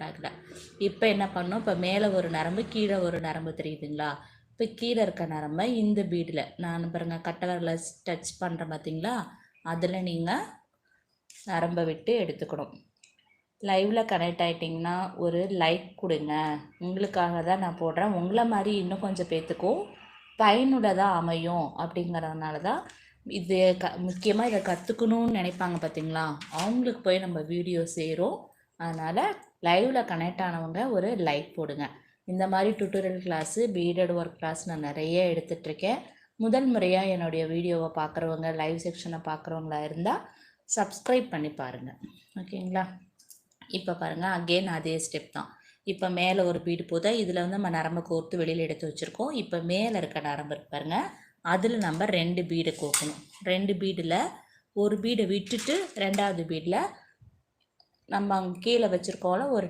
பேக்கில். இப்போ என்ன பண்ணணும், இப்போ மேலே ஒரு நரம்பு கீழே ஒரு நரம்பு தெரியுதுங்களா? இப்போ கீழே இருக்க நரம்பை இந்த பீடில் நான் பாருங்கள் கட்டை விரல டச் பண்ணுறேன் பார்த்தீங்களா, அதில் நீங்கள் நரம்பை விட்டு எடுத்துக்கணும். லைவில் கனெக்ட் ஆகிட்டிங்கன்னா ஒரு லைக் கொடுங்க, உங்களுக்காக தான் நான் போடுறேன். உங்களை மாதிரி இன்னும் கொஞ்சம் பேர்த்துக்கும் பயனுள்ளதாக அமையும் அப்படிங்கிறதுனால தான் இது முக்கியமாக இதை கற்றுக்கணும்னு நினைப்பாங்க பார்த்தீங்களா, அவங்களுக்கு போய் நம்ம வீடியோ சேரும். அதனால் லைவில் கனெக்ட் ஆனவங்க ஒரு லைக் போடுங்க. இந்த மாதிரி tutorial class, beaded work class நான் நிறைய எடுத்துகிட்ருக்கேன். முதல் முறையாக என்னுடைய வீடியோவை பார்க்குறவங்க, லைவ் செக்ஷனை பார்க்குறவங்களா இருந்தால் சப்ஸ்கிரைப் பண்ணி பாருங்கள். ஓகேங்களா? இப்போ பாருங்கள், அகெயின் அதே ஸ்டெப் தான். இப்போ மேலே ஒரு பீடு போதா, இதில் வந்து நம்ம நரம்பை கோர்த்து வெளியில் எடுத்து வச்சுருக்கோம். இப்போ மேலே இருக்க நரம்பு இருக்கு பாருங்கள், அதில் நம்ம 2 பீடை கோர்க்கணும். 2 பீடில் ஒரு பீடை விட்டுட்டு 2வது பீடில் நம்ம அங்கே கீழே வச்சுருக்கோம்ல ஒரு